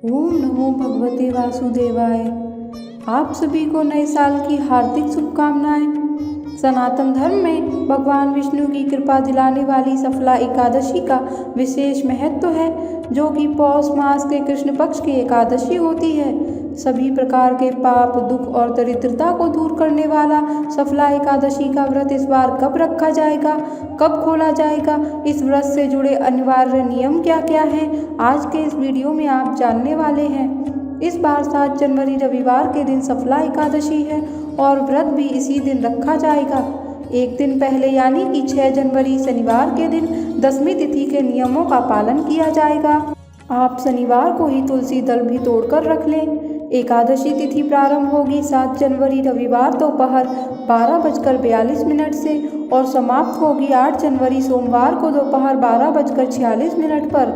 ओम नमो भगवते वासुदेवाय। आप सभी को नए साल की हार्दिक शुभकामनाएं। सनातन धर्म में भगवान विष्णु की कृपा दिलाने वाली सफला एकादशी का विशेष महत्व है, जो कि पौष मास के कृष्ण पक्ष की एकादशी होती है। सभी प्रकार के पाप, दुख और दरिद्रता को दूर करने वाला सफला एकादशी का व्रत इस बार कब रखा जाएगा, कब खोला जाएगा, इस व्रत से जुड़े अनिवार्य नियम क्या क्या हैं, आज के इस वीडियो में आप जानने वाले हैं। इस बार 7 जनवरी रविवार के दिन सफला एकादशी है और व्रत भी इसी दिन रखा जाएगा। एक दिन पहले यानी कि 6 जनवरी शनिवार के दिन दशमी तिथि के नियमों का पालन किया जाएगा। आप शनिवार को ही तुलसी दल भी तोड़कर रख लें। एकादशी तिथि प्रारंभ होगी 7 जनवरी रविवार दोपहर 12:42 से और समाप्त होगी 8 जनवरी सोमवार को दोपहर 12:46 पर।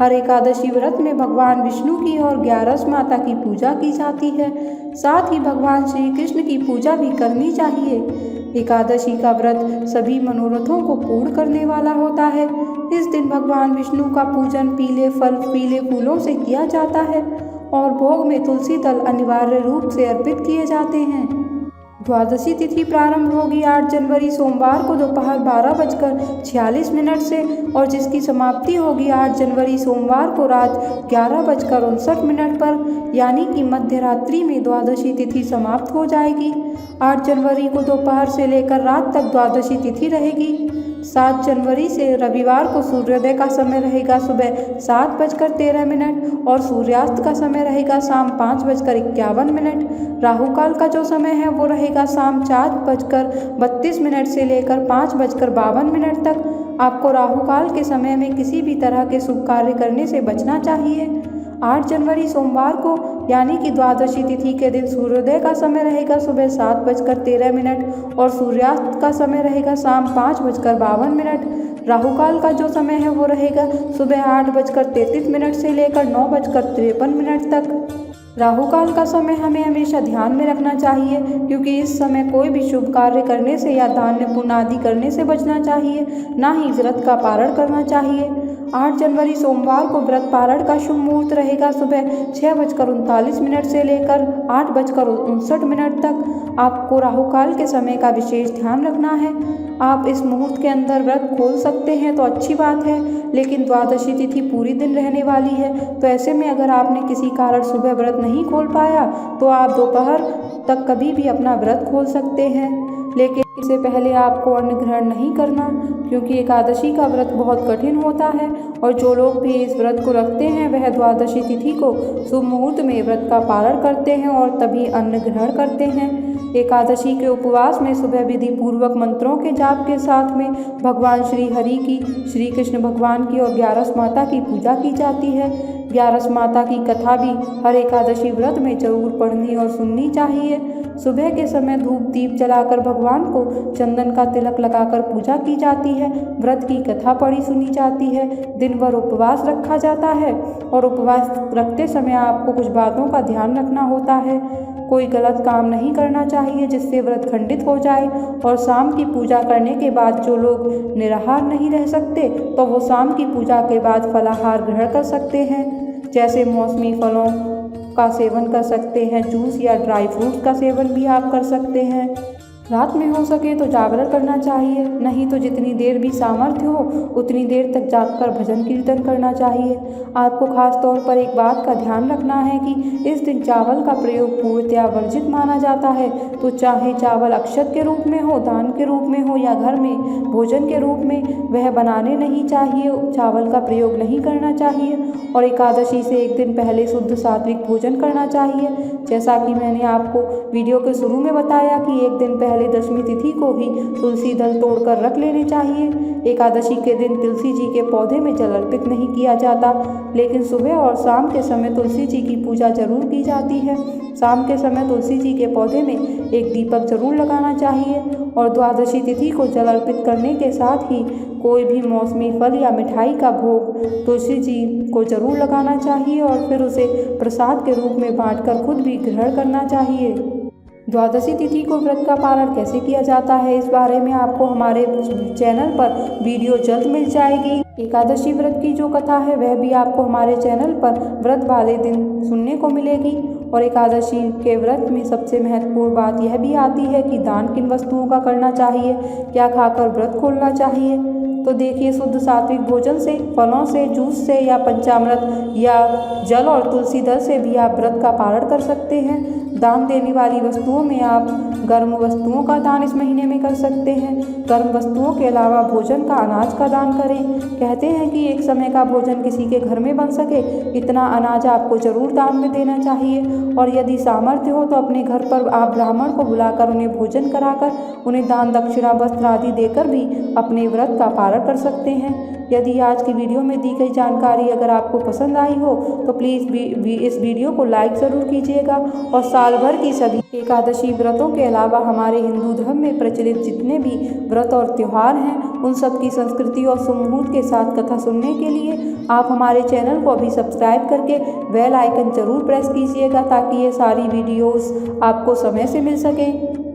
हर एकादशी व्रत में भगवान विष्णु की और 11 माता की पूजा की जाती है। साथ ही भगवान श्री कृष्ण की पूजा भी करनी चाहिए। एकादशी का व्रत सभी मनोरथों को पूर्ण करने वाला होता है। इस दिन भगवान विष्णु का पूजन पीले फल, पीले फूलों से किया जाता है और भोग में तुलसी दल अनिवार्य रूप से अर्पित किए जाते हैं। द्वादशी तिथि प्रारंभ होगी 8 जनवरी सोमवार को दोपहर 12:46 से और जिसकी समाप्ति होगी 8 जनवरी सोमवार को रात 11:59 पर, यानी कि मध्य रात्रि में द्वादशी तिथि समाप्त हो जाएगी। 8 जनवरी को दोपहर से लेकर रात तक द्वादशी तिथि रहेगी। 7 जनवरी से रविवार को सूर्योदय का समय रहेगा सुबह 7:13 और सूर्यास्त का समय रहेगा शाम 5:51। राहु काल का जो समय है वो रहेगा शाम 4:32 से लेकर 5:52 तक। आपको राहु काल के समय में किसी भी तरह के शुभ कार्य करने से बचना चाहिए। 8 जनवरी सोमवार को यानी कि द्वादशी तिथि के दिन सूर्योदय का समय रहेगा सुबह 7:13 और सूर्यास्त का समय रहेगा शाम 5:52। राहु काल का जो समय है वो रहेगा सुबह 8:33 से लेकर 9:53 तक। राहु काल का समय हमें हमेशा ध्यान में रखना चाहिए, क्योंकि इस समय कोई भी शुभ कार्य करने से या दान पुण्य आदि करने से बचना चाहिए, ना ही व्रत का पारण करना चाहिए। 8 जनवरी सोमवार को व्रत पारण का शुभ मुहूर्त रहेगा सुबह 6:39 से लेकर 8:59 तक। आपको राहु काल के समय का विशेष ध्यान रखना है। आप इस मुहूर्त के अंदर व्रत खोल सकते हैं तो अच्छी बात है, लेकिन द्वादशी तिथि पूरी दिन रहने वाली है, तो ऐसे में अगर आपने किसी कारण सुबह व्रत नहीं खोल पाया तो आप दोपहर तक कभी भी अपना व्रत खोल सकते हैं। लेकिन इससे पहले आपको अन्न ग्रहण नहीं करना, क्योंकि एकादशी का व्रत बहुत कठिन होता है और जो लोग भी इस व्रत को रखते हैं वह द्वादशी तिथि को शुभ मुहूर्त में व्रत का पारण करते हैं और तभी अन्न ग्रहण करते हैं। एकादशी के उपवास में सुबह विधि पूर्वक मंत्रों के जाप के साथ में भगवान श्री हरि की, श्री कृष्ण भगवान की और 11 माता की पूजा की जाती है। 11 माता की कथा भी हर एकादशी व्रत में जरूर पढ़नी और सुननी चाहिए। सुबह के समय धूप दीप जलाकर भगवान को चंदन का तिलक लगाकर पूजा की जाती है। व्रत की कथा पढ़ी सुनी जाती है। दिन भर उपवास रखा जाता है और उपवास रखते समय आपको कुछ बातों का ध्यान रखना होता है। कोई गलत काम नहीं करना चाहिए जिससे व्रत खंडित हो जाए, और शाम की पूजा करने के बाद जो लोग निराहार नहीं रह सकते तो वो शाम की पूजा के बाद फलाहार ग्रहण कर सकते हैं, जैसे मौसमी फलों का सेवन कर सकते हैं, जूस या ड्राई फ्रूट्स का सेवन भी आप कर सकते हैं। रात में हो सके तो जागरण करना चाहिए, नहीं तो जितनी देर भी सामर्थ्य हो उतनी देर तक जागकर भजन कीर्तन करना चाहिए। आपको खास तौर पर एक बात का ध्यान रखना है कि इस दिन चावल का प्रयोग पूर्णतया वर्जित माना जाता है, तो चाहे चावल अक्षत के रूप में हो, दान के रूप में हो या घर में भोजन के रूप में, वह बनाने नहीं चाहिए, चावल का प्रयोग नहीं करना चाहिए। और एकादशी से एक दिन पहले शुद्ध सात्विक भोजन करना चाहिए, जैसा कि मैंने आपको वीडियो के शुरू में बताया कि एक दिन पहले दशमी तिथि को ही तुलसी दल तोड़कर रख लेने चाहिए। एकादशी के दिन तुलसी जी के पौधे में जल अर्पित नहीं किया जाता, लेकिन सुबह और शाम के समय तुलसी जी की पूजा जरूर की जाती है। शाम के समय तुलसी जी के पौधे में एक दीपक जरूर लगाना चाहिए और द्वादशी तिथि को जल अर्पित करने के साथ ही कोई भी मौसमी फल या मिठाई का भोग तुलसी जी को जरूर लगाना चाहिए और फिर उसे प्रसाद के रूप में बांटकर खुद भी ग्रहण करना चाहिए। द्वादशी तिथि को व्रत का पारण कैसे किया जाता है, इस बारे में आपको हमारे चैनल पर वीडियो जल्द मिल जाएगी। एकादशी व्रत की जो कथा है वह भी आपको हमारे चैनल पर व्रत वाले दिन सुनने को मिलेगी। और एकादशी के व्रत में सबसे महत्वपूर्ण बात यह भी आती है कि दान किन वस्तुओं का करना चाहिए, क्या खाकर व्रत खोलना चाहिए। तो देखिए, शुद्ध सात्विक भोजन से, फलों से, जूस से या पंचामृत या जल और तुलसी दल से भी आप व्रत का पारण कर सकते हैं। दान देने वाली वस्तुओं में आप गर्म वस्तुओं का दान इस महीने में कर सकते हैं। गर्म वस्तुओं के अलावा भोजन का, अनाज का दान करें। कहते हैं कि एक समय का भोजन किसी के घर में बन सके इतना अनाज आपको जरूर दान में देना चाहिए। और यदि सामर्थ्य हो तो अपने घर पर आप ब्राह्मण को बुलाकर उन्हें भोजन कराकर उन्हें दान दक्षिणा वस्त्र आदि देकर भी अपने व्रत का पारण कर सकते हैं। यदि आज की वीडियो में दी गई जानकारी अगर आपको पसंद आई हो तो प्लीज़ इस वीडियो को लाइक ज़रूर कीजिएगा। और साल भर की सभी एकादशी व्रतों के अलावा हमारे हिंदू धर्म में प्रचलित जितने भी व्रत और त्यौहार हैं उन सब की संस्कृति और सुमुहूर्त के साथ कथा सुनने के लिए आप हमारे चैनल को अभी सब्सक्राइब करके बेल आइकन ज़रूर प्रेस कीजिएगा ताकि ये सारी वीडियोस आपको समय से मिल सकें।